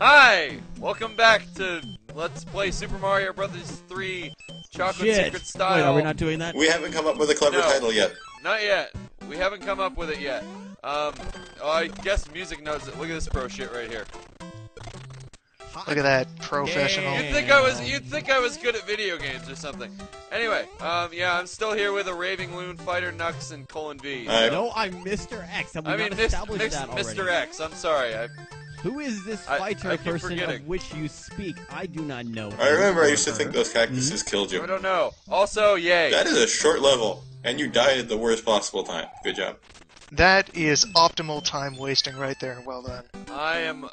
Hi! Welcome back to Let's Play Super Mario Brothers 3 Chocolate Secret Style. Wait, are we not doing that? We haven't come up with a clever title yet. Not yet. We haven't come up with it yet. I guess music knows it. Look at this pro shit right here. Look at that professional. You'd think I was good at video games or something. Anyway, yeah, I'm still here with a raving loon, Fighterknux, and Colin V. No, I'm Mr. X. Have we not established that already? Mr. X. I'm sorry. Who is this fighter person of which you speak? I do not know. I remember I used to think those cactuses killed you. I don't know. Also, yay. That is a short level, and you died at the worst possible time. Good job. That is optimal time wasting right there. Well done. I am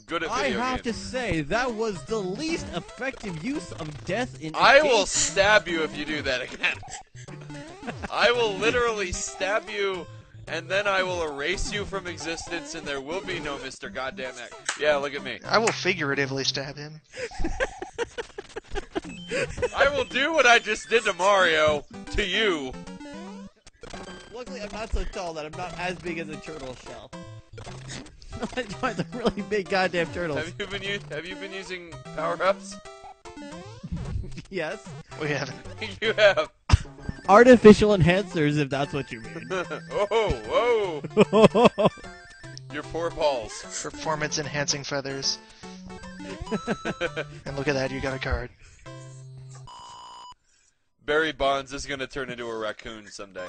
good at video games. I have to say, that was the least effective use of death in I will stab you if you do that again. I will literally stab you, and then I will erase you from existence, and there will be no Mr. Goddamn X. Yeah, look at me. I will figuratively stab him. I will do what I just did to Mario to you. Luckily, I'm not so tall that I'm not as big as a turtle shell. I find the really big goddamn turtles. Have you been using power-ups? Yes. We haven't. You have. Artificial enhancers, if that's what you mean. Oh, whoa! Your poor balls. Performance enhancing feathers. And look at that, you got a card. Barry Bonds is gonna turn into a raccoon someday.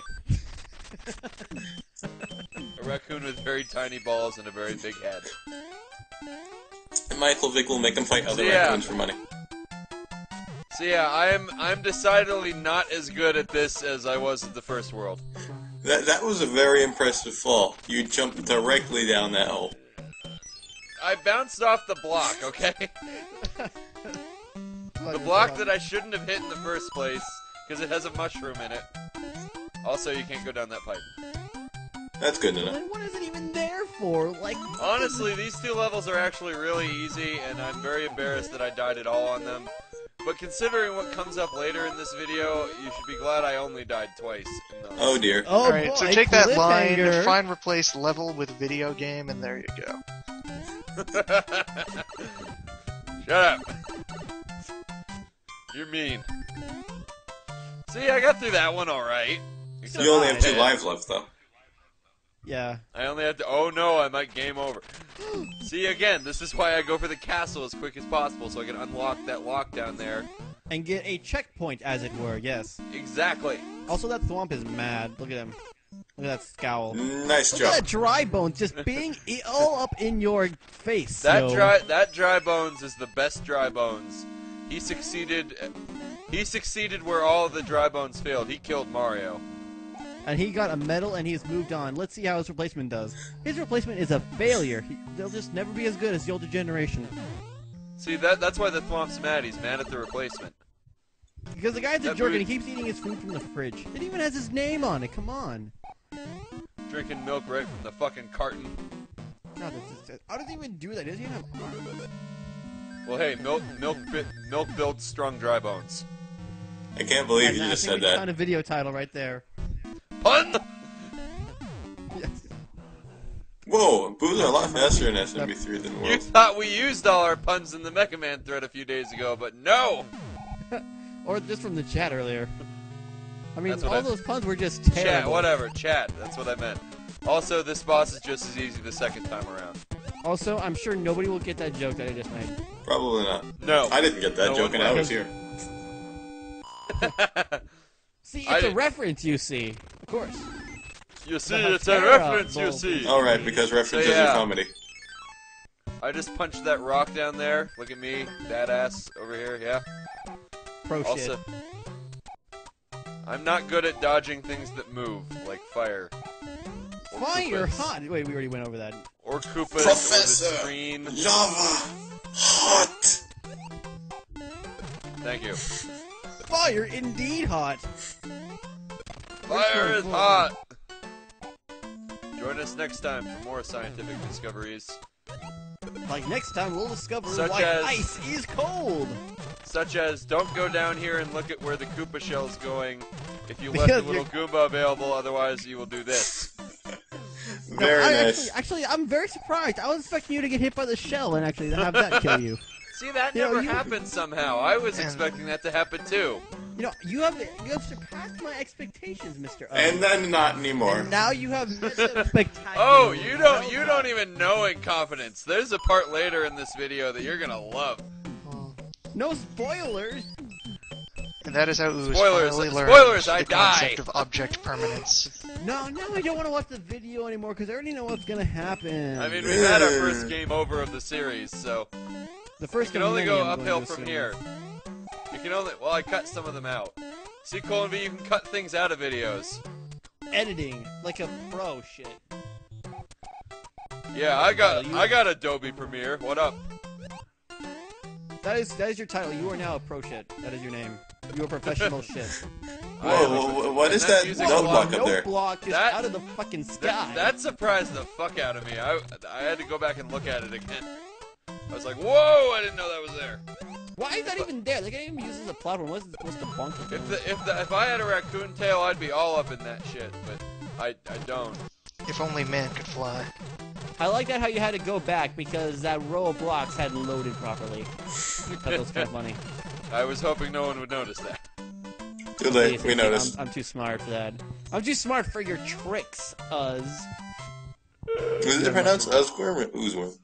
A raccoon with very tiny balls and a very big head. And Michael Vick will make them fight other raccoons for money. So yeah, I'm decidedly not as good at this as I was at the first world. That was a very impressive fall. You jumped directly down that hole. I bounced off the block, okay? The block that I shouldn't have hit in the first place, because it has a mushroom in it. Also, you can't go down that pipe. That's good enough. Then what is it even there for? Like, honestly, these two levels are actually really easy, and I'm very embarrassed that I died at all on them. But considering what comes up later in this video, you should be glad I only died twice. Oh dear. Oh, Alright, so take that line, cliffhanger. find replace level with video game, and there you go. Shut up. You're mean. See, I got through that one alright. You only have 2 lives left, though. Yeah. I only have to. Oh no, I might game over. See, again, this is why I go for the castle as quick as possible so I can unlock that lock down there. And get a checkpoint, as it were, yes. Exactly. Also, that Thwomp is mad. Look at him. Look at that scowl. Nice Look job. at that dry bones just being all up in your face. That dry bones is the best dry bones. He succeeded where all of the dry bones failed. He killed Mario. And he got a medal, and he's moved on. Let's see how his replacement does. His replacement is a failure. They'll just never be as good as the older generation. See, that's why the Thwomp's mad. He's mad at the replacement. Because the guy's a jerk, and he keeps eating his food from the fridge. It even has his name on it. Come on. Drinking milk right from the fucking carton. God, how does he even do that? Does he even have arms? Well, hey, milk builds strong dry bones. I can't believe you just said that. Found a video title right there. Pun! Yes. Whoa, boos are a lot faster in SMB3 than You World. thought we used all our puns in the Mega Man thread a few days ago, but no! Or just from the chat earlier. I mean, That's what those puns were just terrible. Chat, whatever, chat. That's what I meant. Also, this boss is just as easy the second time around. Also, I'm sure nobody will get that joke that I just made. Probably not. No. I didn't get that joke, and I was here. See, it's a reference, you see. Of course. You see, it's a reference, you see. Alright, because references are comedy. I just punched that rock down there. Look at me, badass over here, yeah. Pro also, shit. I'm not good at dodging things that move, like fire. Or Fire, Koopas. hot. Wait, we already went over that. Or Koopas, Professor or the screen. Lava hot. Thank you. Fire, indeed hot. Fire is hot! Join us next time for more scientific discoveries. Like next time we'll discover Such why as- ice is cold. Such as, don't go down here and look at where the Koopa shell's going if you left Because a little Goomba available, otherwise you will do this. Very nice. Actually, I'm very surprised. I was expecting you to get hit by the shell and actually have that kill you. See, that You know, never you- happened somehow. I was expecting that to happen too. You know, you have surpassed my expectations, Mr. O. And then not anymore. And now you have missed a spectacular. Oh, you don't even know in confidence. There's a part later in this video that you're gonna love. No spoilers. And that is how Ooze Spoilers, finally learned spoilers, I the concept die. of object permanence. No, I don't want to watch the video anymore because I already know what's gonna happen. I mean, we've had our first game over of the series, so the first you can only go millennium I'm uphill going to from assume. here. You can only, well, I cut some of them out. See, Colin V, you can cut things out of videos. Editing like a pro shit. Yeah, I got Adobe Premiere. What up? That is your title. You are now a pro shit. That is your name. You are professional shit. Whoa, what is And that that music note block- block up Note there? block just That- out of the fucking sky. That surprised the fuck out of me. I had to go back and look at it again. I was like, whoa! I didn't know that was there. Why is that even there? They can't even use it as a platform. What's the bunk? If I had a raccoon tail, I'd be all up in that shit. But I don't. If only man could fly. I like that how you had to go back because that row of blocks hadn't loaded properly. That was kind of funny. I was hoping no one would notice that. Too late, we noticed. I'm too smart for that. I'm too smart for your tricks, Uz. Is it pronounced UZworm or UZworm?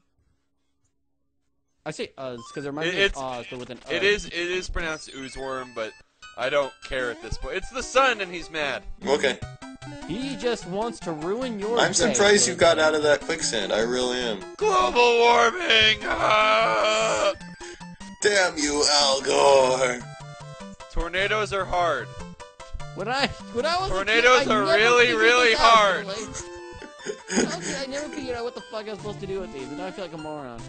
I say Uz because it reminds me It's- of Oz, but with an It is pronounced UZworm, but I don't care at this point. It's the sun, and he's mad. Okay. He just wants to ruin your I'm day, surprised you kid. got out of that quicksand. I really am. Global warming. Ah! Damn you, Al Gore. Tornadoes are hard. When I was Tornadoes a kid, I are never really, figured really this out, hard. Billy. When I was a kid, I never figured out what the fuck I was supposed to do with these, and now I feel like a moron.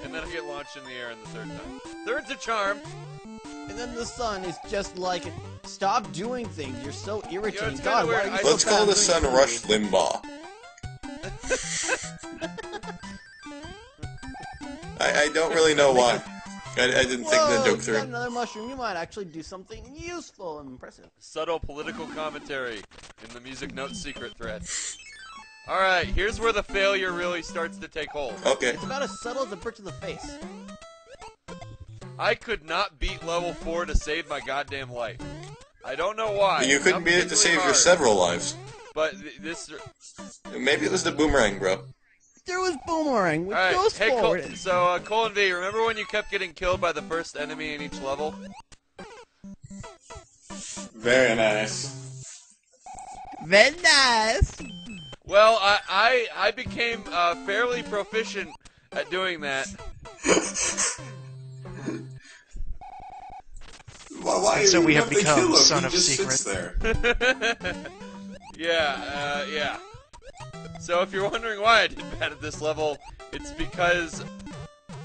And then I get launched in the air in the third time. Third's a charm. And then the sun is just like, stop doing things. You're so irritating. kinda God, why weird. are you I- so Let's bad call at the doing sun things? Rush Limbaugh. I don't really know why. I didn't think that Whoa, joke you through. got another mushroom. You might actually do something useful and impressive. Subtle political commentary in the music note secret thread. Alright, here's where the failure really starts to take hold. Okay. It's about as subtle as a brick to the face. I could not beat level 4 to save my goddamn life. I don't know why. You couldn't Not beat it to particularly save your hard, several lives. But this... Maybe it was the boomerang, bro. There was Boomerang, which Alright, goes hey, forward. so Colin V, remember when you kept getting killed by the first enemy in each level? Very nice. Very nice. Well, I became fairly proficient at doing that. Why And so we have you to become kill him? Son He of just Secret. sits there. Yeah. So if you're wondering why I did bad at this level, it's because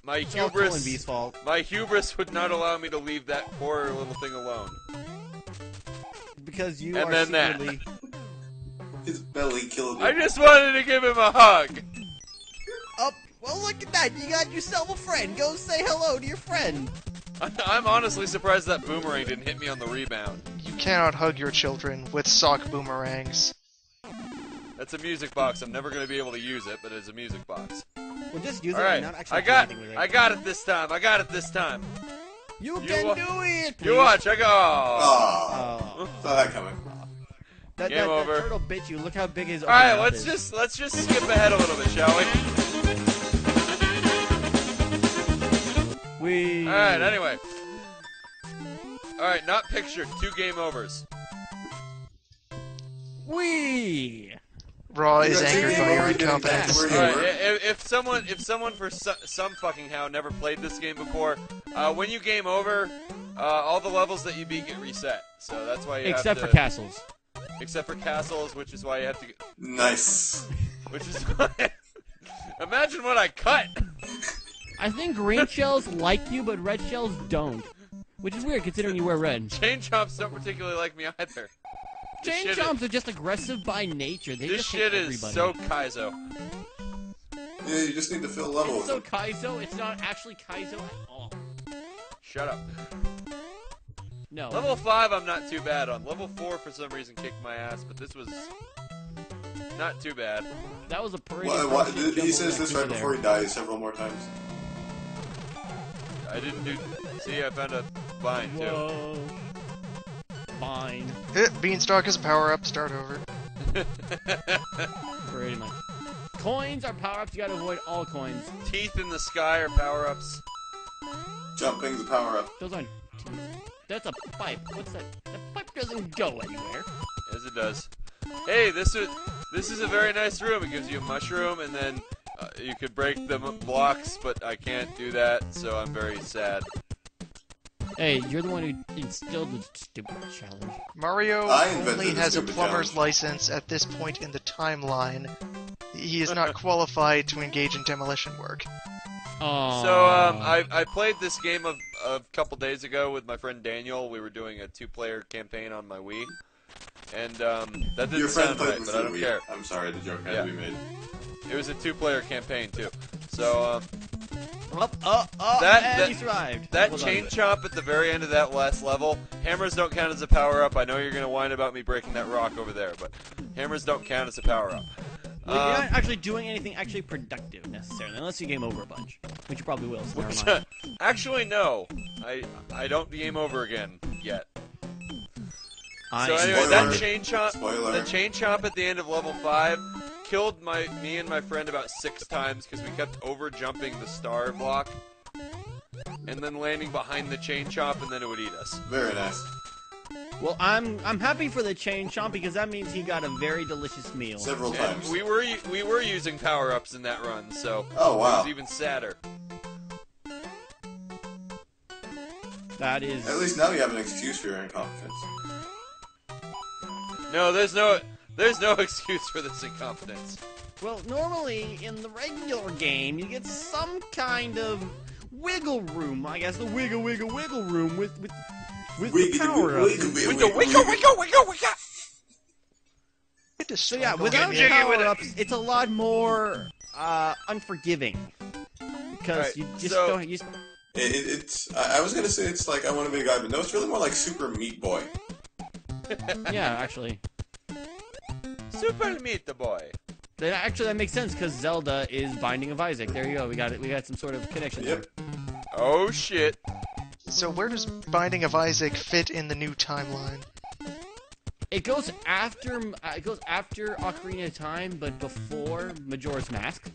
my It's all Colin V's hubris, fault. my hubris would not allow me to leave that poor little thing alone. Because you And are then that. secretly... His belly killed I him. just wanted to give him a hug. Oh, well, look at that. You got yourself a friend. Go say hello to your friend. I'm honestly surprised that boomerang didn't hit me on the rebound. You cannot hug your children with sock boomerangs. That's a music box. I'm never going to be able to use it, but it's a music box. Well, just use All it right, and not actually I do got anything with it. I got it this time. You You can wa- do it. You please. watch. I go. Oh. Saw that coming. That Game over. turtle bit you. Look how big his. All right, open mouth let's is. just skip ahead a little bit, shall we? We. All right. Anyway. All right. Not pictured. 2 game overs. We. Raw is got angered two by your games already, incompetence. we're All right. here. If someone for some fucking how never played this game before, when you game over, all the levels that you beat get reset. So that's why you Except have for to, castles. Except for castles, which is why you have to. Nice. Which is why. Imagine what I cut. I think green shells like you, but red shells don't. Which is weird considering you wear red. Chain chomps don't particularly like me either. This Chain shit chomps are just aggressive by nature. They This just shit hate is everybody. so Kaizo. Yeah, you just need to fill level It's with so him. Kaizo. It's not actually Kaizo at all. Shut up. No. Level 5 I'm not too bad on. Level 4 for some reason kicked my ass, but this was Not too bad. That was a pretty. He says this right before he dies several more times. I didn't do. See, I found a vine too. Whoa. Fine. Beanstalk is a power-up, start over. Pretty much. Coins are power-ups, you gotta avoid all coins. Teeth in the sky are power-ups. Jumping's a power-up. Those aren't teeth. That's a pipe. What's that? That pipe doesn't go anywhere. Yes, it does. Hey, this is a very nice room. It gives you a mushroom, and then you could break the blocks, but I can't do that, so I'm very sad. Hey, you're the one who instilled the stupid challenge. Mario I invented only the has a stupid plumber's challenge. license at this point in the timeline. He is not qualified to engage in demolition work. Oh. So, I played this game a couple days ago with my friend Daniel. We were doing a 2-player campaign on my Wii. And, that didn't Your friend sound played right, with but I the don't Wii. care. I'm sorry, the joke had Yeah. to be made. It was a 2-player campaign, too. So, And he survived. that Well done. chain chomp at the very end of that last level, hammers don't count as a power-up. I know you're going to whine about me breaking that rock over there, but hammers don't count as a power-up. Well, you're not actually doing anything actually productive, necessarily, unless you game over a bunch. Which you probably will, so never mind. Actually, no. I don't game over again yet. So anyway, Spoiler. that chain chomp, Spoiler. the chain chomp at the end of level 5 killed me and my friend about 6 times because we kept over jumping the star block and then landing behind the chain chomp, and then it would eat us. Very nice. Well, I'm happy for the chain chomp because that means he got a very delicious meal. Several And times. we were using power ups in that run, so Oh, it wow. was even sadder. That is. At least now you have an excuse for your incompetence. No, there's no excuse for this incompetence. Well, normally in the regular game, you get some kind of wiggle room. I guess the wiggle room with the power up. So yeah, without power ups, it's a lot more unforgiving because Alright, you just so- don't. You, I was gonna say it's like I Want to Be a Guy, but no, it's really more like Super Meat Boy. yeah, actually, Super Meat Boy. that makes sense because Zelda is Binding of Isaac. There you go. We got it. We got some sort of connection Yep. there. Oh shit. So where does Binding of Isaac fit in the new timeline? It goes after Ocarina of Time, but before Majora's Mask.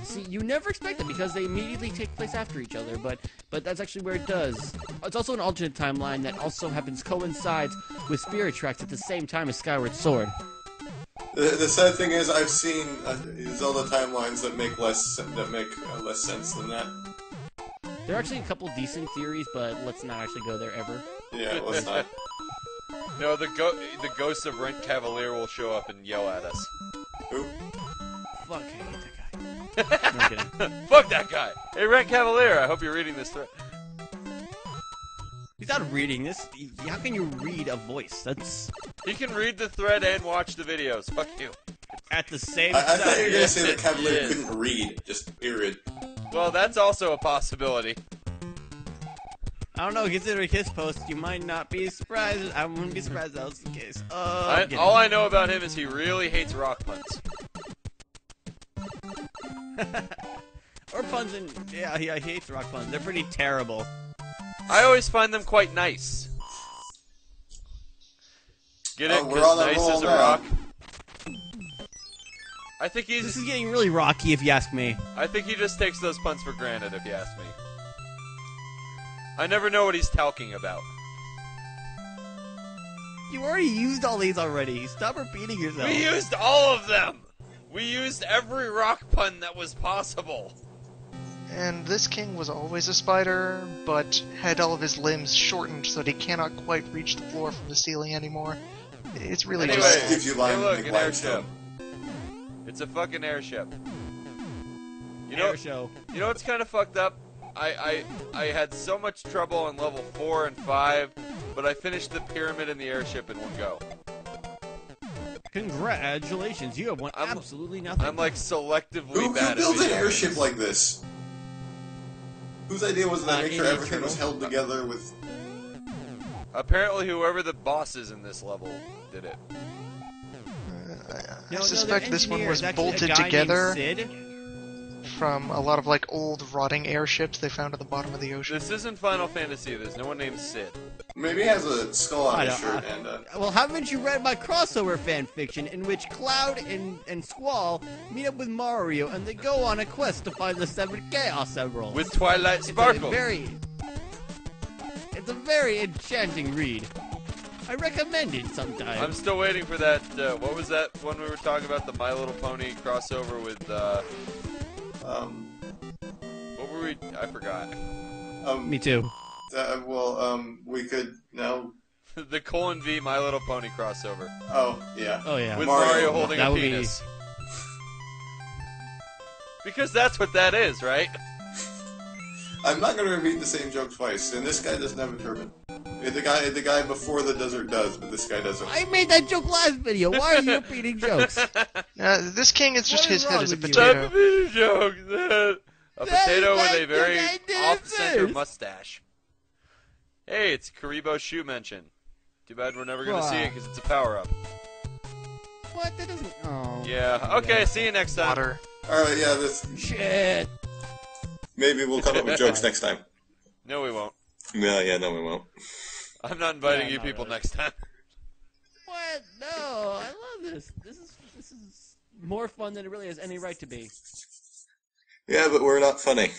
See, you never expect it because they immediately take place after each other, but that's actually where it does. It's also an alternate timeline that also coincides with Spirit Tracks at the same time as Skyward Sword. The sad thing is, I've seen Zelda timelines that make less sense than that. There are actually a couple decent theories, but let's not actually go there ever. Yeah, let's not. No, the ghost of Rent Cavalier will show up and yell at us. Who? Fuck, I hate that guy. No, I'm kidding. Fuck that guy. Hey, Rent Cavalier, I hope you're reading this thread. He's not reading this. How can you read a voice? That's He can read the thread and watch the videos. Fuck you. at the same I time. thought you were gonna Yes, say that it Cavalier is. couldn't read, just period. Well, that's also a possibility. I don't know, considering his post, you might not be surprised. I wouldn't be surprised if that was the case. I'm kidding. All I know about him is he really hates rock puns. Or puns and yeah, he hates rock puns. They're pretty terrible. I always find them quite nice. Get it? Oh, we're on 'Cause that nice roll as a now. rock. I think This is getting really rocky, if you ask me. I think he just takes those puns for granted, if you ask me. I never know what he's talking about. You already used all these already. Stop repeating yourself. We used all of them! We used every rock pun that was possible. And this king was always a spider, but had all of his limbs shortened so that he cannot quite reach the floor from the ceiling anymore. It's really Anyway, just... Gives you hey, lime, look, make an airship. limestone. It's a fucking airship. You Air know, show. you know what's kind of fucked up? I had so much trouble on level 4 and 5, but I finished the pyramid and the airship in one go. Congratulations, you have won I'm- absolutely nothing. I'm like selectively Who bad at built an video airship games. like this? Whose idea was it to make sure Indian everything was Turtle. held together with... Apparently, whoever the boss is in this level did it. I No, suspect their this one engineer was is actually a bolted guy named together Sid. from a lot of like old rotting airships they found at the bottom of the ocean. This isn't Final Fantasy. There's no one named Sid. Maybe he has a skull on I his don't- shirt and Well, haven't you read my crossover fan fiction in which Cloud and Squall meet up with Mario and they go on a quest to find the 7 Chaos Emeralds? With Twilight Sparkle. It's a very enchanting read. I recommend it sometime. I'm still waiting for that. What was that one we were talking about? The My Little Pony crossover with. What were we? I forgot. Me too. We could now. The Colon V My Little Pony crossover. Oh yeah. Oh yeah. With Mario. Mario holding That a would be- penis. Because that's what that is, right? I'm not going to repeat the same joke twice, and this guy doesn't have a turban. The guy before the desert does, but this guy doesn't. I made that joke last video. Why are you repeating jokes? This king is just What is his head wrong as a with you? Stop potato. a joke. A potato with a like very the guy did off-center this. mustache. Hey, it's Karibo's shoe mention. Too bad we're never going to see it because it's a power-up. What? That doesn't. Oh. Yeah, okay, see you next time. Water. Alright, yeah, this. Shit. Maybe we'll come up with jokes next time. No, we won't. No, no, we won't. I'm not inviting Yeah, you not people really. next time. What? No. I love this. This is more fun than it really has any right to be. Yeah, but we're not funny.